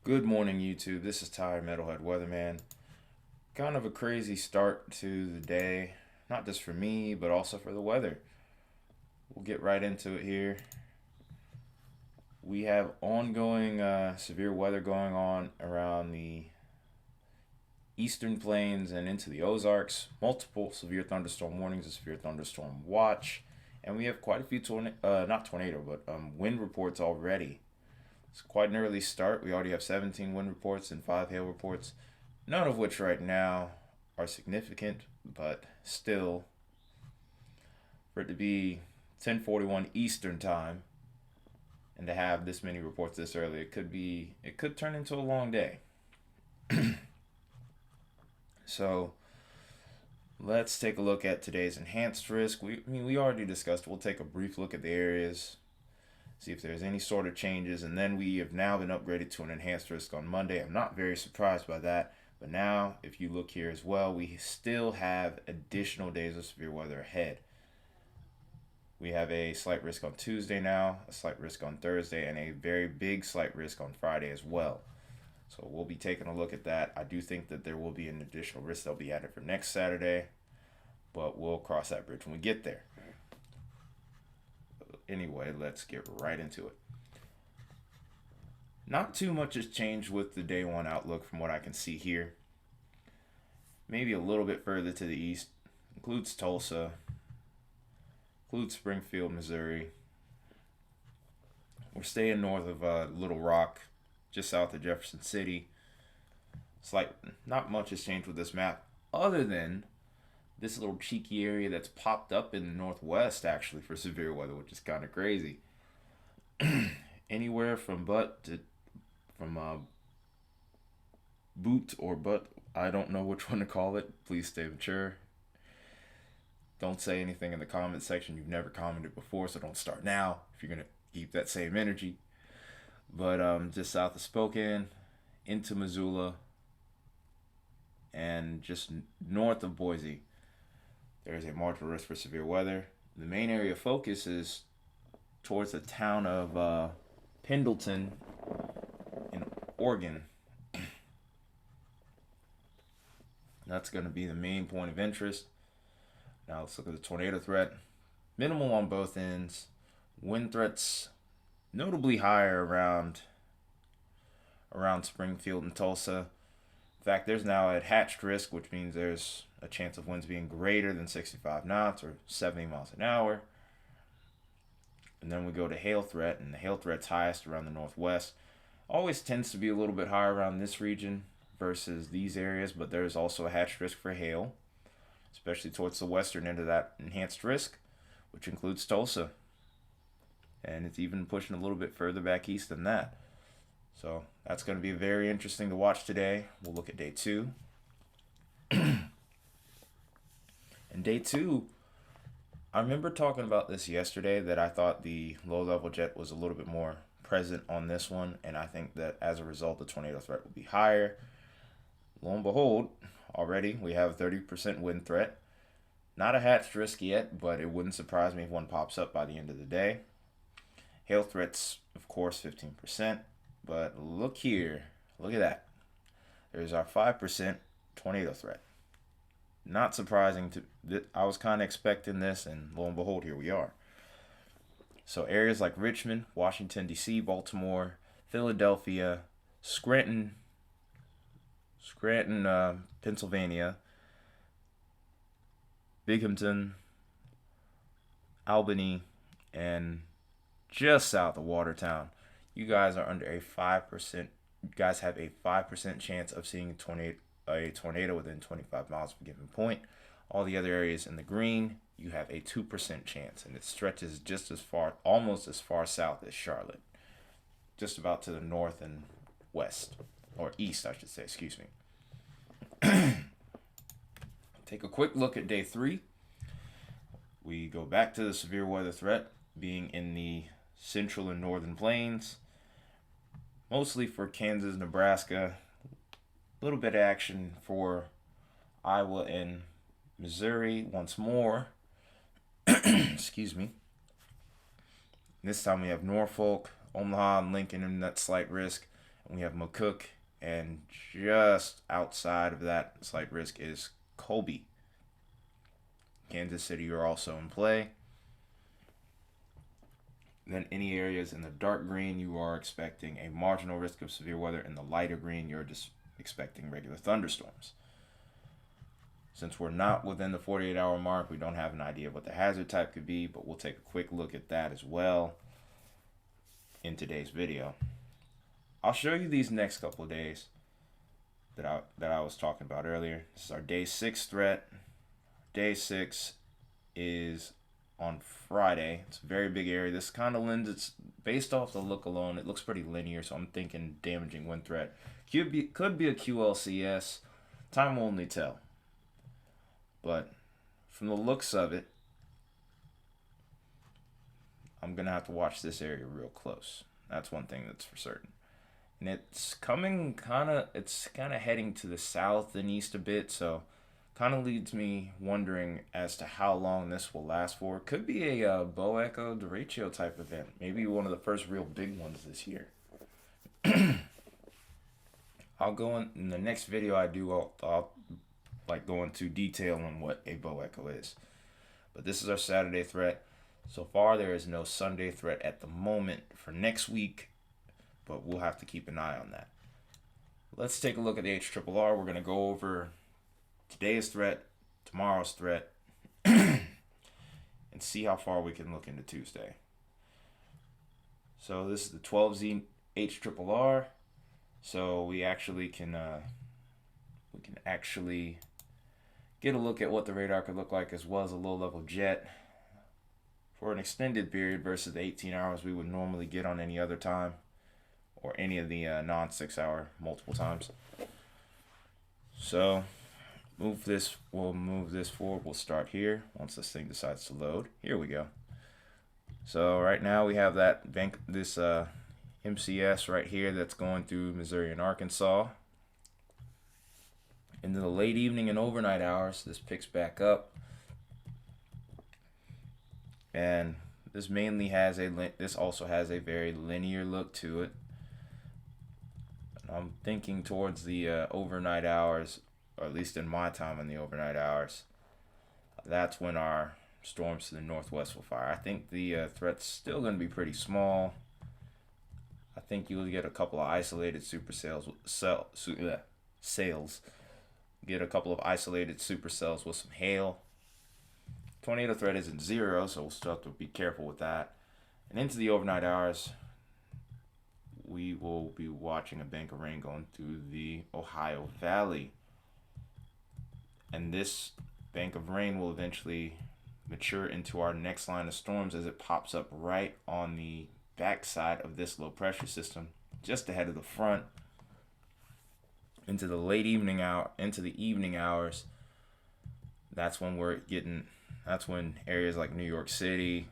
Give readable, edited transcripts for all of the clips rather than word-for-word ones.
Good morning, YouTube. This is Tyler Metalhead Weatherman. Kind of a crazy start to the day, not just for me, but also for the weather. We'll get right into it here. We have ongoing severe weather going on around the eastern plains and into the Ozarks. Multiple severe thunderstorm warnings, a severe thunderstorm watch, and we have quite a few not tornado, but wind reports already. It's quite an early start. We already have 17 wind reports and 5 hail reports, none of which right now are significant, but still, for it to be 10:41 Eastern time and to have this many reports this early, it could turn into a long day. So let's take a look at today's enhanced risk. We already discussed. We'll take a brief look at the areas, see if there's any sort of changes, and then we have now been upgraded to an enhanced risk on Monday. I'm not very surprised by that, but now if you look here as well, we still have additional days of severe weather ahead. We have a slight risk on Tuesday now, a slight risk on Thursday, and a very big slight risk on Friday as well. So we'll be taking a look at that. I do think that there will be an additional risk that'll be added for next Saturday, but we'll cross that bridge when we get there. Anyway, let's get right into it. Not too much has changed with the day one outlook from what I can see here. Maybe a little bit further to the east, includes Tulsa, includes Springfield, Missouri. We're staying north of Little Rock, just south of Jefferson City. Slight, not much has changed with this map, other than this little cheeky area that's popped up in the northwest actually for severe weather, which is kind of crazy. Anywhere from boot or butt, I don't know which one to call it. Please stay mature. Don't say anything in the comment section you've never commented before, so don't start now if you're gonna keep that same energy. But just south of Spokane, into Missoula, and just north of Boise, there is a marginal risk for severe weather. The main area of focus is towards the town of Pendleton in Oregon. That's going to be the main point of interest. Now let's look at the tornado threat. Minimal on both ends. Wind threats notably higher around Springfield and Tulsa. In fact, there's now a hatched risk, which means there's a chance of winds being greater than 65 knots or 70 miles an hour. And then we go to hail threat, and the hail threat's highest around the northwest. Always tends to be a little bit higher around this region versus these areas, but there's also a hatched risk for hail, especially towards the western end of that enhanced risk, which includes Tulsa. And it's even pushing a little bit further back east than that. So that's going to be very interesting to watch today. We'll look at day two. And day two, I remember talking about this yesterday that I thought the low level jet was a little bit more present on this one, and I think that as a result, the tornado threat will be higher. Lo and behold, already we have a 30% wind threat. Not a hatched risk yet, but it wouldn't surprise me if one pops up by the end of the day. Hail threats, of course, 15%. But look here. Look at that. There's our 5% tornado threat. Not surprising I was kind of expecting this, and lo and behold, here we are. So areas like Richmond, Washington D.C., Baltimore, Philadelphia, Scranton, Pennsylvania, Binghamton, Albany, and just south of Watertown. You guys are under a 5%. You guys have a 5% chance of seeing a tornado within 25 miles of a given point. All the other areas in the green, you have a 2% chance, and it stretches just as far, almost as far south as Charlotte, just about to the north and west, or east, I should say. Excuse me. Take a quick look at day three. We go back to the severe weather threat being in the central and northern plains, mostly for Kansas, Nebraska. A little bit of action for Iowa and Missouri once more. Excuse me. This time we have Norfolk, Omaha, and Lincoln in that slight risk, And we have McCook, and just outside of that slight risk is Colby. Kansas City are also in play. Then any areas in the dark green, you are expecting a marginal risk of severe weather. In the lighter green, you're just expecting regular thunderstorms. Since we're not within the 48-hour mark, we don't have an idea of what the hazard type could be, but we'll take a quick look at that as well in today's video. I'll show you these next couple of days that I was talking about earlier. This is our day 6 threat. Day 6 is on Friday. It's a very big area. This kind of lends it's based off the look alone. It looks pretty linear, so I'm thinking damaging wind threat. Could be a QLCS. Time will only tell. But from the looks of it, I'm gonna have to watch this area real close. That's one thing that's for certain. And it's coming it's kind of heading to the south and east a bit, so kind of leads me wondering as to how long this will last for. It could be a Bow Echo Derecho type event. Maybe one of the first real big ones this year. I'll go in the next video I do. I'll like go into detail on what a Bow Echo is. But this is our Saturday threat. So far, there is no Sunday threat at the moment for next week, but we'll have to keep an eye on that. Let's take a look at the HRRR. We're going to go over today's threat, tomorrow's threat, and see how far we can look into Tuesday. So this is the 12Z HRRR. So we actually can actually get a look at what the radar could look like, as well as a low-level jet for an extended period versus the 18 hours we would normally get on any other time, or any of the non-6-hour multiple times. So we'll move this forward. We'll start here once this thing decides to load. Here we go. So right now we have that this MCS right here that's going through Missouri and Arkansas. Into the late evening and overnight hours, this picks back up, and this also has a very linear look to it. I'm thinking towards the overnight hours, or at least in my time in the overnight hours, that's when our storms to the northwest will fire. I think the threat's still going to be pretty small. I think you'll get a couple of isolated sales. Get a couple of isolated supercells with some hail. Tornado threat isn't zero, so we'll still have to be careful with that. And into the overnight hours, we will be watching a bank of rain going through the Ohio Valley. And this bank of rain will eventually mature into our next line of storms as it pops up right on the backside of this low pressure system, just ahead of the front. Into the evening hours, that's when areas like New York City,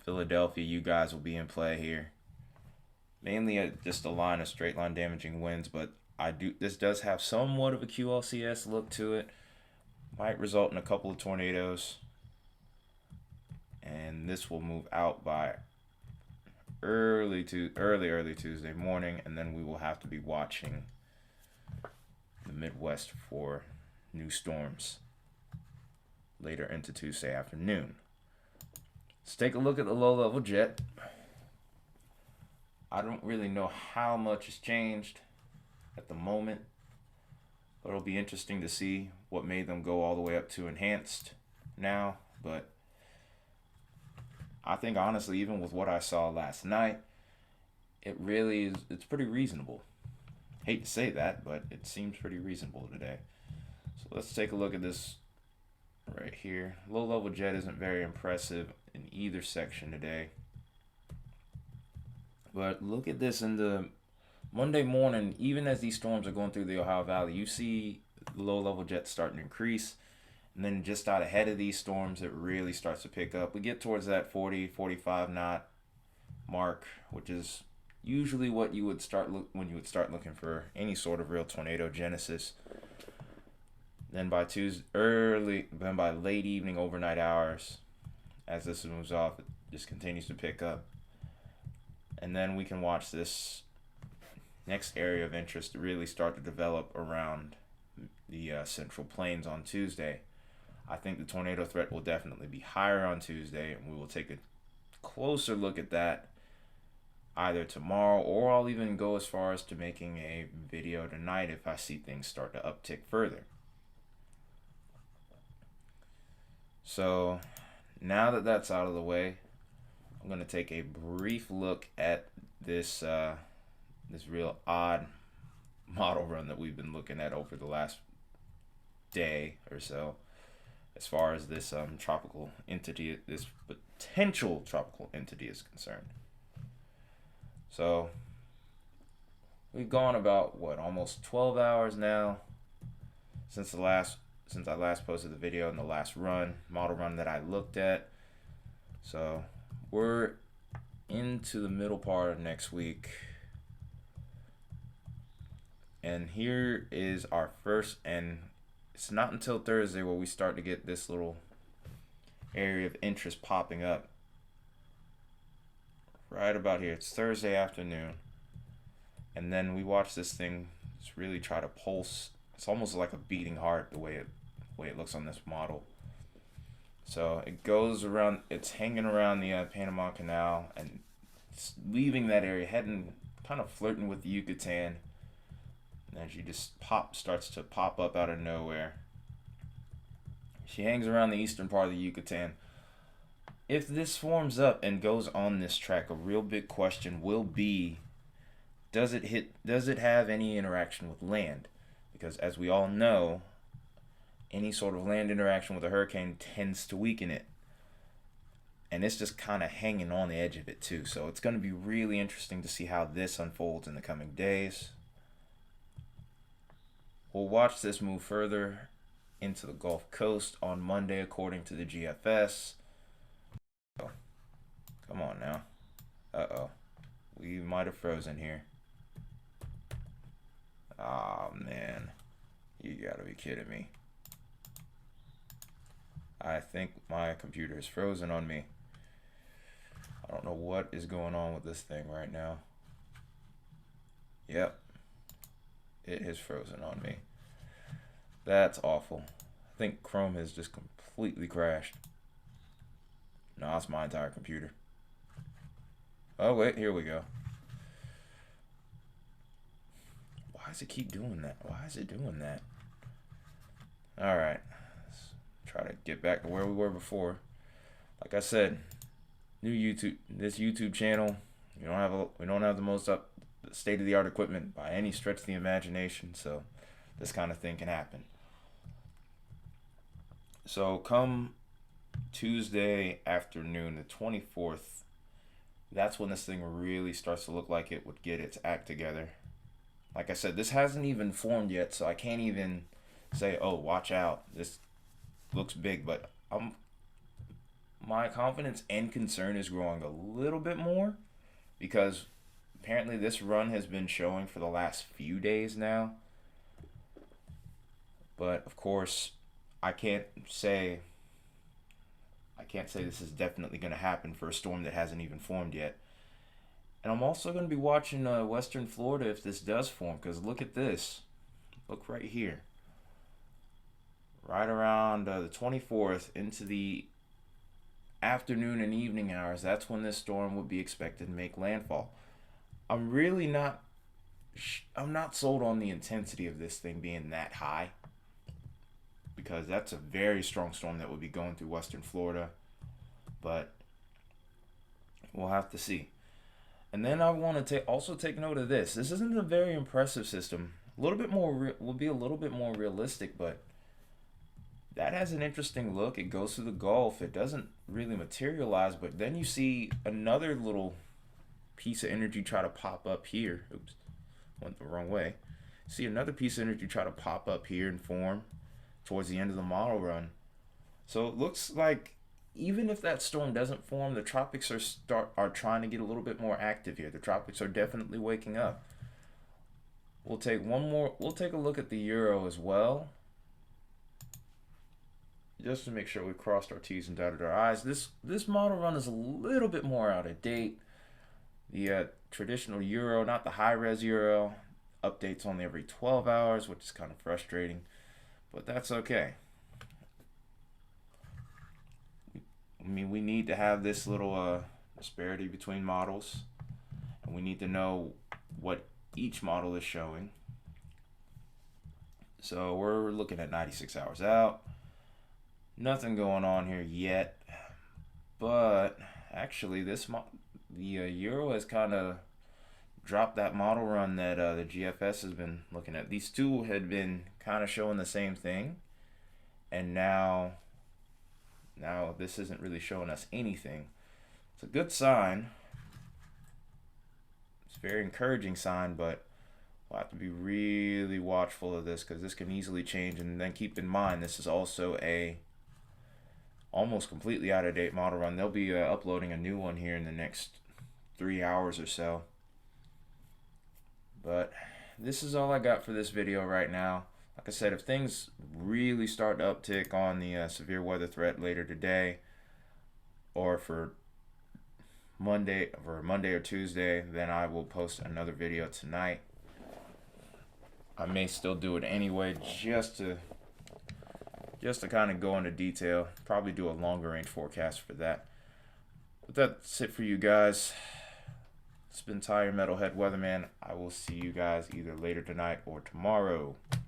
Philadelphia, you guys will be in play here. Mainly just a line of straight line damaging winds, but this does have somewhat of a QLCS look to it. Might result in a couple of tornadoes, and this will move out by early Tuesday morning, and then we will have to be watching the Midwest for new storms later into Tuesday afternoon. Let's take a look at the low-level jet. I don't really know how much has changed at the moment, but it'll be interesting to see what made them go all the way up to enhanced now. But I think honestly, even with what I saw last night, it's pretty reasonable. Hate to say that, but it seems pretty reasonable today. So let's take a look at this right here. Low-level jet isn't very impressive in either section today. But look at this in the Monday morning, even as these storms are going through the Ohio Valley, you see the low-level jet starting to increase. And then just out ahead of these storms, it really starts to pick up. We get towards that 40, 45 knot mark, which is usually what you would when you would start looking for any sort of real tornado genesis. Then by late evening, overnight hours, as this moves off, it just continues to pick up. And then we can watch this next area of interest to really start to develop around the Central Plains on Tuesday. I think the tornado threat will definitely be higher on Tuesday, and we will take a closer look at that either tomorrow, or I'll even go as far as to making a video tonight if I see things start to uptick further. So now that that's out of the way, I'm going to take a brief look at this this real odd model run that we've been looking at over the last day or so, as far as this tropical entity, this potential tropical entity is concerned. So we've gone about what, almost 12 hours now since I last posted the video in the last model run that I looked at. So we're into the middle part of next week. And here is our first, and it's not until Thursday where we start to get this little area of interest popping up. Right about here. It's Thursday afternoon. And then we watch this thing just really try to pulse. It's almost like a beating heart the way it looks on this model. So it goes around, it's hanging around the Panama Canal and it's leaving that area, heading, kind of flirting with the Yucatan. And then she just starts to pop up out of nowhere. She hangs around the eastern part of the Yucatan. If this forms up and goes on this track, a real big question will be, does it have any interaction with land? Because as we all know, any sort of land interaction with a hurricane tends to weaken it. And it's just kind of hanging on the edge of it too. So it's going to be really interesting to see how this unfolds in the coming days. We'll watch this move further into the Gulf Coast on Monday according to the GFS. Oh, come on now. Uh-oh. We might have frozen here. Oh, man. You gotta be kidding me. I think my computer is frozen on me. I don't know what is going on with this thing right now. Yep. It has frozen on me. That's awful. I think Chrome has just completely crashed. No, it's my entire computer. Oh, wait, here we go. Why does it keep doing that? Why is it doing that? All right. Let's try to get back to where we were before. Like I said, this YouTube channel, we don't have the most state-of-the-art equipment by any stretch of the imagination, so this kind of thing can happen. So come Tuesday afternoon, the 24th, that's when this thing really starts to look like it would get its act together. Like I said, this hasn't even formed yet, so I can't even say, oh, watch out, this looks big, but my confidence and concern is growing a little bit more because apparently this run has been showing for the last few days now. But of course, I can't say this is definitely going to happen for a storm that hasn't even formed yet. And I'm also going to be watching Western Florida if this does form, because look at this. Look right here. Right around the 24th into the afternoon and evening hours, that's when this storm would be expected to make landfall. I'm not sold on the intensity of this thing being that high, because that's a very strong storm that would be going through Western Florida, but we'll have to see. And then I want to also take note of this. This isn't a very impressive system. A little bit more will be a little bit more realistic, but that has an interesting look. It goes through the Gulf. It doesn't really materialize, but then you see another little piece of energy try to pop up here. Oops, went the wrong way. See another piece of energy try to pop up here and form towards the end of the model run. So it looks like even if that storm doesn't form, the tropics are trying to get a little bit more active here. The tropics are definitely waking up. We'll take a look at the Euro as well, just to make sure we crossed our T's and dotted our I's. This model run is a little bit more out of date. The traditional Euro, not the high-res Euro. Updates only every 12 hours, which is kind of frustrating, but that's okay. I mean, we need to have this little disparity between models, and we need to know what each model is showing. So we're looking at 96 hours out. Nothing going on here yet, but actually the Euro has kind of dropped that model run that the GFS has been looking at. These two had been kind of showing the same thing, and now this isn't really showing us anything. It's a good sign. It's a very encouraging sign, but we'll have to be really watchful of this because this can easily change. And then keep in mind, this is also a almost completely out of date model run. They'll be uploading a new one here in the next 3 hours or so. But this is all I got for this video right now. Like I said, if things really start to uptick on the severe weather threat later today, or for Monday or Tuesday, then I will post another video tonight. I may still do it anyway, just to kind of go into detail. Probably do a longer range forecast for that. But that's it for you guys. It's been Ty, your Metalhead Weatherman. I will see you guys either later tonight or tomorrow.